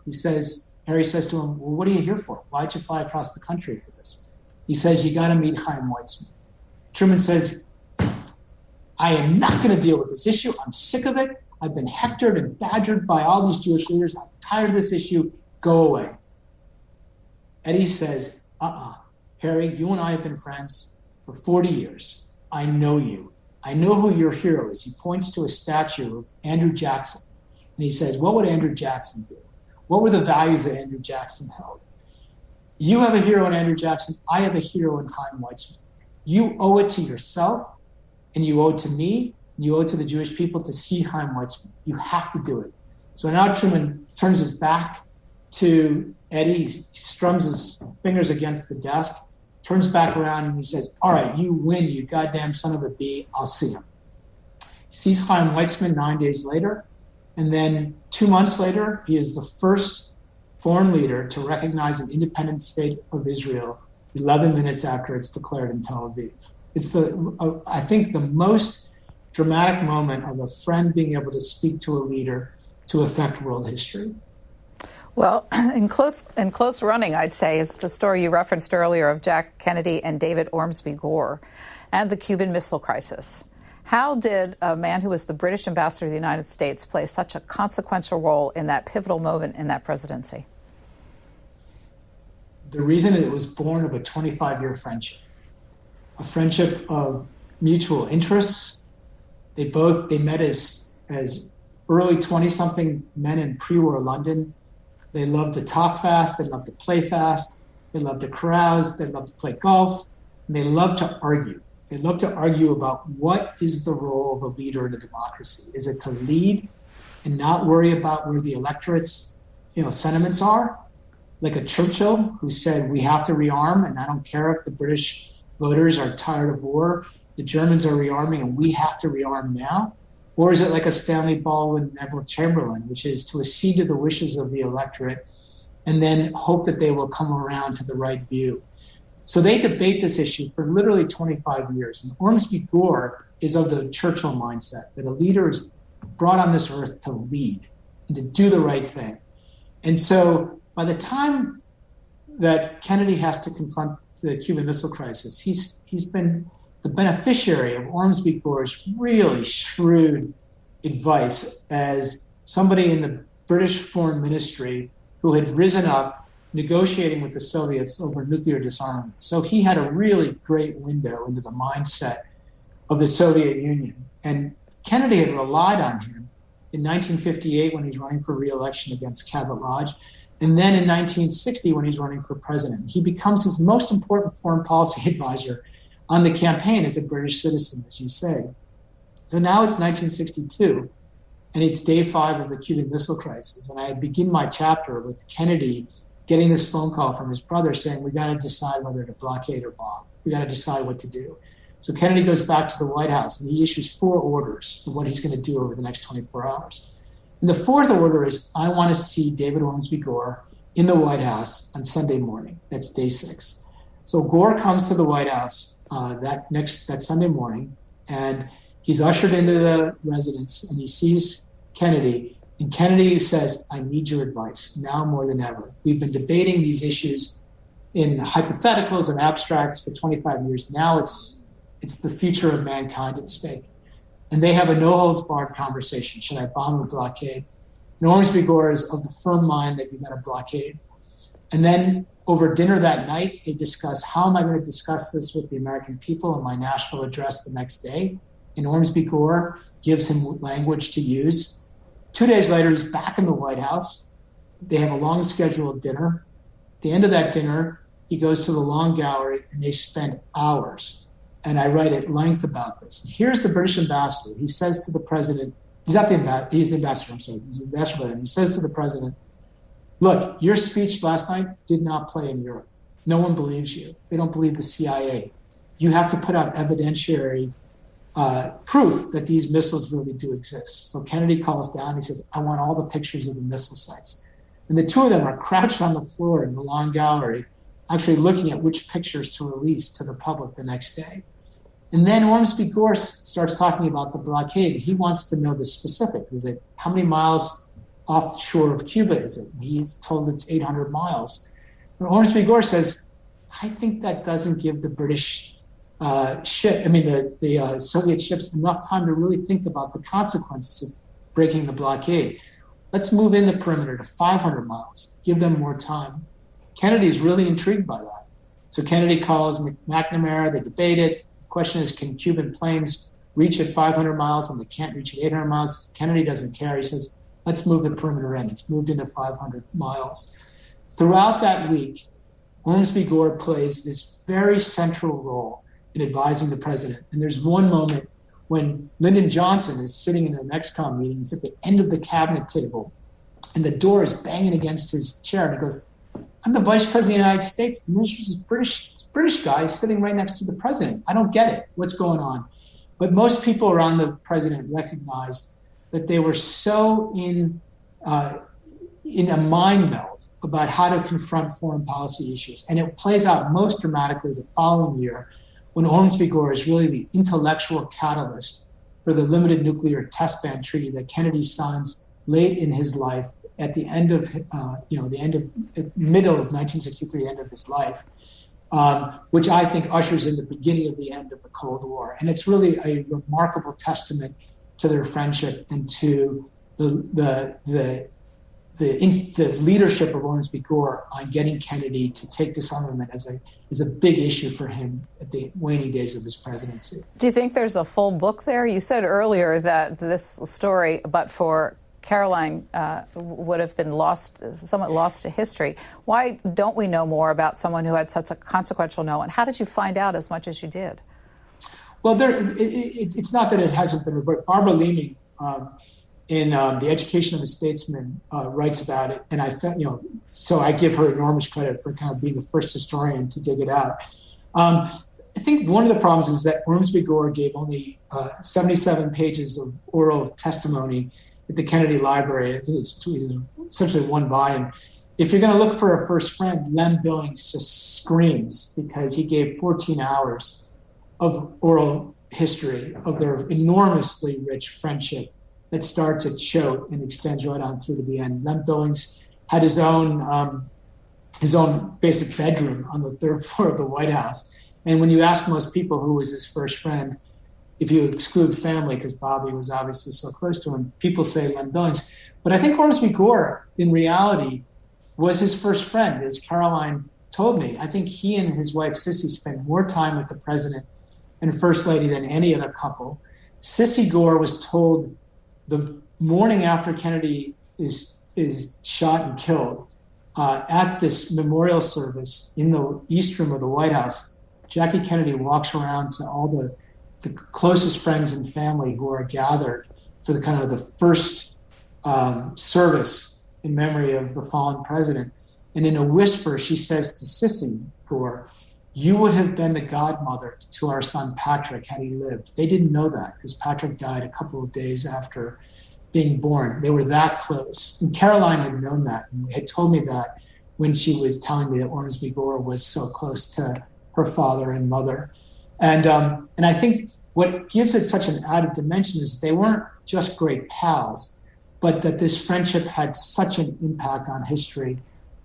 Harry says to him, well, what are you here for? Why'd you fly across the country for this? He says, you got to meet Chaim Weizmann. Truman says, I am not going to deal with this issue. I'm sick of it. I've been hectored and badgered by all these Jewish leaders. I'm tired of this issue. Go away. Eddie says, Harry, you and I have been friends for 40 years. I know you. I know who your hero is. He points to a statue of Andrew Jackson. And he says, what would Andrew Jackson do? What were the values that Andrew Jackson held? You have a hero in Andrew Jackson. I have a hero in Chaim Weizmann. You owe it to yourself, and you owe it to me, and you owe it to the Jewish people to see Chaim Weizmann. You have to do it. So now Truman turns his back to Eddie. He strums his fingers against the desk, turns back around, and he says, all right, you win, you goddamn son of a bee. I'll see him. He sees Chaim Weizmann 9 days later, and then 2 months later, he is the first foreign leader to recognize an independent state of Israel 11 minutes after it's declared in Tel Aviv. It's I think the most dramatic moment of a friend being able to speak to a leader to affect world history. Well, in close running, I'd say, is the story you referenced earlier of Jack Kennedy and David Ormsby Gore and the Cuban Missile Crisis. How did a man who was the British ambassador to the United States play such a consequential role in that pivotal moment in that presidency? the reason it was born of a 25-year friendship, a friendship of mutual interests. They met as early 20-something men in pre-war London. They loved to talk fast. They loved to play fast. They loved to carouse. They loved to play golf. And they loved to argue. They loved to argue about what is the role of a leader in a democracy. Is it to lead and not worry about where the electorate's sentiments are? Like a Churchill who said, we have to rearm, and I don't care if the British voters are tired of war. The Germans are rearming, and we have to rearm now? Or is it like a Stanley Baldwin, Neville Chamberlain, which is to accede to the wishes of the electorate and then hope that they will come around to the right view? So they debate this issue for literally 25 years. And Ormsby Gore is of the Churchill mindset, that a leader is brought on this earth to lead and to do the right thing. And so by the time that Kennedy has to confront the Cuban Missile Crisis, he's been the beneficiary of Ormsby Gore's really shrewd advice as somebody in the British Foreign Ministry who had risen up negotiating with the Soviets over nuclear disarmament. So he had a really great window into the mindset of the Soviet Union. And Kennedy had relied on him in 1958 when he's running for re-election against Cabot Lodge, and then in 1960 when he's running for president. He becomes his most important foreign policy advisor on the campaign as a British citizen, as you say. So now it's 1962, and it's day 5 of the Cuban Missile Crisis. And I begin my chapter with Kennedy getting this phone call from his brother saying, we got to decide whether to blockade or bomb. We got to decide what to do. So Kennedy goes back to the White House, and he issues 4 orders of what he's going to do over the next 24 hours. And the 4th order is, I want to see David Ormsby Gore in the White House on Sunday morning. That's day 6. So Gore comes to the White House that Sunday morning, and he's ushered into the residence, and he sees Kennedy. And Kennedy says, I need your advice now more than ever. We've been debating these issues in hypotheticals and abstracts for 25 years. Now it's the future of mankind at stake. And they have a no-holds-barred conversation. Should I bomb or blockade? And Ormsby Gore is of the firm mind that you got to blockade. And then over dinner that night, they discuss, how am I going to discuss this with the American people in my national address the next day? And Ormsby Gore gives him language to use. 2 days later, he's back in the White House. They have a long scheduled dinner. At the end of that dinner, he goes to the Long Gallery, and they spend hours. And I write at length about this. And here's the British ambassador. He says to the president, he's the ambassador, He's the ambassador. And he says to the president, look, your speech last night did not play in Europe. No one believes you. They don't believe the CIA. You have to put out evidentiary proof that these missiles really do exist. So Kennedy calls down, he says, I want all the pictures of the missile sites. And the 2 of them are crouched on the floor in the Long Gallery, actually looking at which pictures to release to the public the next day. And then Ormsby Gore starts talking about the blockade. He wants to know the specifics. Is it how many miles offshore of Cuba is it? He's told it's 800 miles. And Ormsby Gore says, I think that doesn't give the British the Soviet ships enough time to really think about the consequences of breaking the blockade. Let's move in the perimeter to 500 miles, give them more time. Kennedy's really intrigued by that. So Kennedy calls McNamara, they debate it. The question is, can Cuban planes reach at 500 miles when they can't reach at 800 miles? Kennedy doesn't care. He says, let's move the perimeter in. It's moved into 500 miles. Throughout that week, Ormsby Gore plays this very central role in advising the president. And there's one moment when Lyndon Johnson is sitting in an ExCom meeting. He's at the end of the cabinet table, and the door is banging against his chair. And he goes, I'm the vice president of the United States. And there's this British guy sitting right next to the president. I don't get it. What's going on? But most people around the president recognized that they were so in a mind meld about how to confront foreign policy issues. And it plays out most dramatically the following year, when Ormsby Gore is really the intellectual catalyst for the limited nuclear test ban treaty that Kennedy signs late in his life at the end of, middle of 1963, end of his life, which I think ushers in the beginning of the end of the Cold War. And it's really a remarkable testament to their friendship and to the the leadership of Ormsby Gore on getting Kennedy to take disarmament is a big issue for him at the waning days of his presidency. Do you think there's a full book there? You said earlier that this story, but for Caroline, would have been somewhat lost to history. Why don't we know more about someone who had such a consequential no? And how did you find out as much as you did? Well, it's not that it hasn't been reported. Barbara Leeming, in The Education of a Statesman, writes about it, and so I give her enormous credit for kind of being the first historian to dig it out. I think one of the problems is that Ormsby Gore gave only 77 pages of oral testimony at the Kennedy Library. I think it's essentially one volume. If you're going to look for a first friend, Lem Billings just screams because he gave 14 hours of oral history of their enormously rich friendship that starts at Choate and extends right on through to the end. Lem Billings had his own basic bedroom on the third floor of the White House. And when you ask most people who was his first friend, if you exclude family, because Bobby was obviously so close to him, people say Lem Billings. But I think Ormsby Gore, in reality, was his first friend, as Caroline told me. I think he and his wife, Sissy, spent more time with the president and First Lady than any other couple. Sissy Gore was told the morning after Kennedy is shot and killed, at this memorial service in the East Room of the White House, Jackie Kennedy walks around to all the closest friends and family who are gathered for the kind of the first service in memory of the fallen president. And in a whisper, she says to Sissy Gore, "You would have been the godmother to our son Patrick had he lived." They didn't know that because Patrick died a couple of days after being born. They were that close. And Caroline had known that and had told me that when she was telling me that Ormsby Gore was so close to her father and mother. And I think what gives it such an added dimension is they weren't just great pals, but that this friendship had such an impact on history,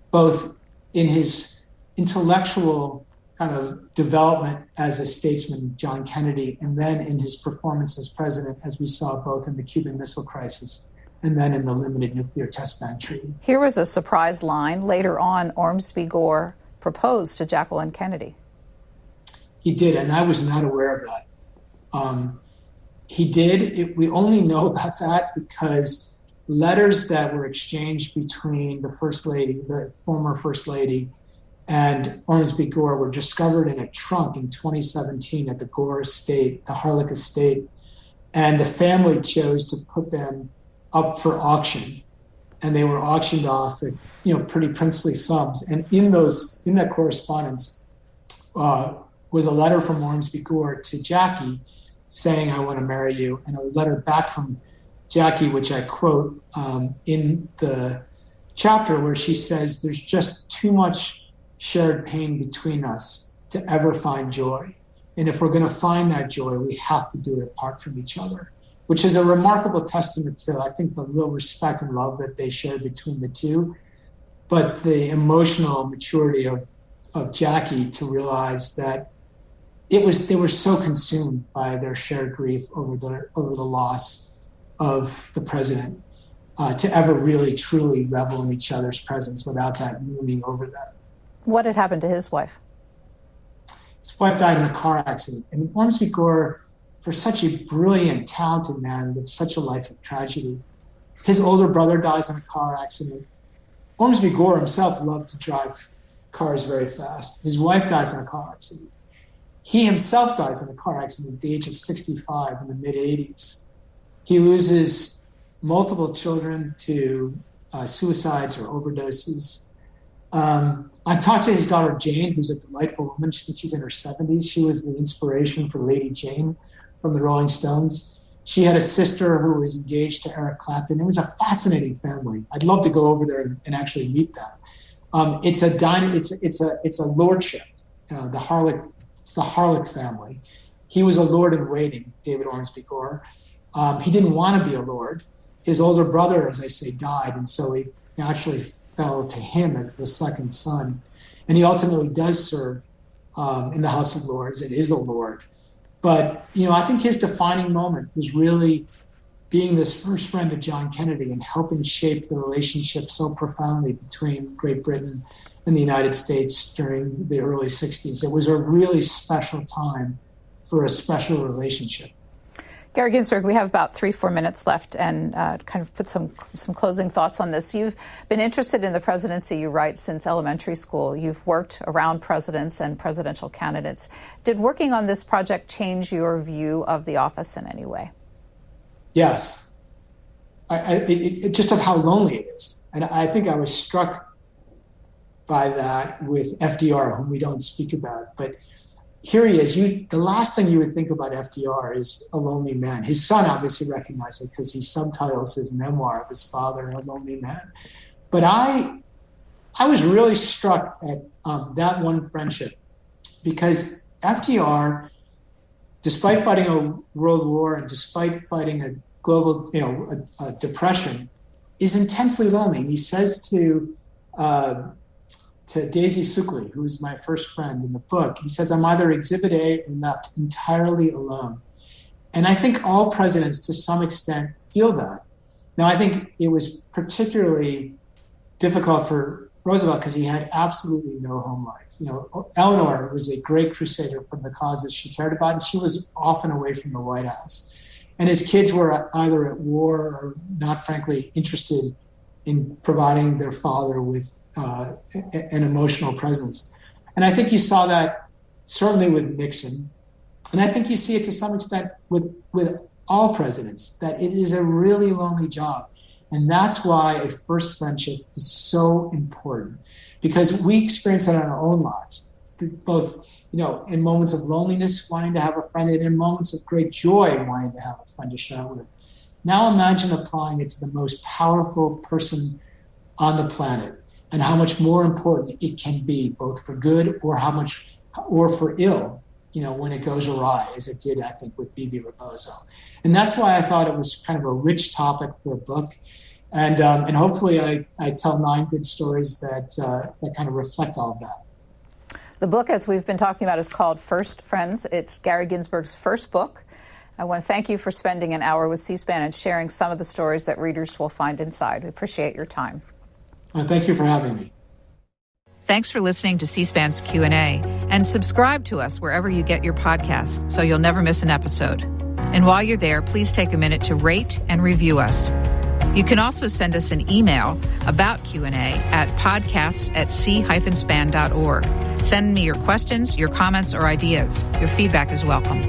both in his intellectual kind of development as a statesman, John Kennedy, and then in his performance as president, as we saw both in the Cuban Missile Crisis and then in the Limited Nuclear Test Ban Treaty. Here was a surprise line. Later on, Ormsby Gore proposed to Jacqueline Kennedy. He did, and I was not aware of that. He did. We only know about that because letters that were exchanged between the First Lady, the former First Lady, and Ormsby Gore were discovered in a trunk in 2017 at the Gore estate, the Harlech estate, and the family chose to put them up for auction, and they were auctioned off at pretty princely sums. And in that correspondence was a letter from Ormsby Gore to Jackie saying, "I want to marry you," and a letter back from Jackie, which I quote in the chapter, where she says, "There's just too much shared pain between us to ever find joy. And if we're going to find that joy, we have to do it apart from each other," which is a remarkable testament to, I think, the real respect and love that they shared between the two, but the emotional maturity of Jackie to realize that they were so consumed by their shared grief over the loss of the president to ever really, truly revel in each other's presence without that looming over them. What had happened to his wife? His wife died in a car accident. And Ormsby Gore, for such a brilliant, talented man, lived such a life of tragedy. His older brother dies in a car accident. Ormsby Gore himself loved to drive cars very fast. His wife dies in a car accident. He himself dies in a car accident at the age of 65 in the mid-'80s. He loses multiple children to suicides or overdoses. I talked to his daughter Jane, who's a delightful woman. She's in her 70s. She was the inspiration for Lady Jane from the Rolling Stones. She had a sister who was engaged to Eric Clapton. It was a fascinating family. I'd love to go over there and actually meet them. It's a lordship. It's the Harlech family. He was a lord in waiting, David Ormsby Gore. He didn't want to be a lord. His older brother, as I say, died, and so he naturally fell to him as the second son. And he ultimately does serve in the House of Lords and is a lord. But, I think his defining moment was really being this first friend of John Kennedy and helping shape the relationship so profoundly between Great Britain and the United States during the early 60s. It was a really special time for a special relationship. Gary Ginsberg, we have about 3-4 minutes left, and kind of put some closing thoughts on this. You've been interested in the presidency, you write, since elementary school. You've worked around presidents and presidential candidates. Did working on this project change your view of the office in any way? Yes. Just of how lonely it is. And I think I was struck by that with FDR, whom we don't speak about. But here he is. The last thing you would think about FDR is a lonely man. His son obviously recognized it because he subtitles his memoir of his father, A Lonely Man. But I was really struck at that one friendship, because FDR, despite fighting a world war and despite fighting a global, a depression, is intensely lonely. And he says to Daisy Suckley, who is my first friend in the book, he says, I'm either Exhibit A or left entirely alone. And I think all presidents, to some extent, feel that. Now, I think it was particularly difficult for Roosevelt because he had absolutely no home life. Eleanor was a great crusader for the causes she cared about, and she was often away from the White House. And his kids were either at war or not, frankly, interested in providing their father with an emotional presence. And I think you saw that certainly with Nixon. And I think you see it to some extent with all presidents, that it is a really lonely job. And that's why a first friendship is so important, because we experience it in our own lives, both, in moments of loneliness, wanting to have a friend, and in moments of great joy, wanting to have a friend to share with. Now imagine applying it to the most powerful person on the planet, and how much more important it can be, both for good or for ill, when it goes awry, as it did, I think, with Bebe Rebozo. And that's why I thought it was kind of a rich topic for a book. And hopefully I tell 9 good stories that kind of reflect all of that. The book, as we've been talking about, is called First Friends. It's Gary Ginsberg's first book. I want to thank you for spending an hour with C-SPAN and sharing some of the stories that readers will find inside. We appreciate your time. Thank you for having me. Thanks for listening to C-SPAN's Q&A, and subscribe to us wherever you get your podcasts so you'll never miss an episode. And while you're there, please take a minute to rate and review us. You can also send us an email about Q&A at podcasts@c-span.org. Send me your questions, your comments, or ideas. Your feedback is welcome.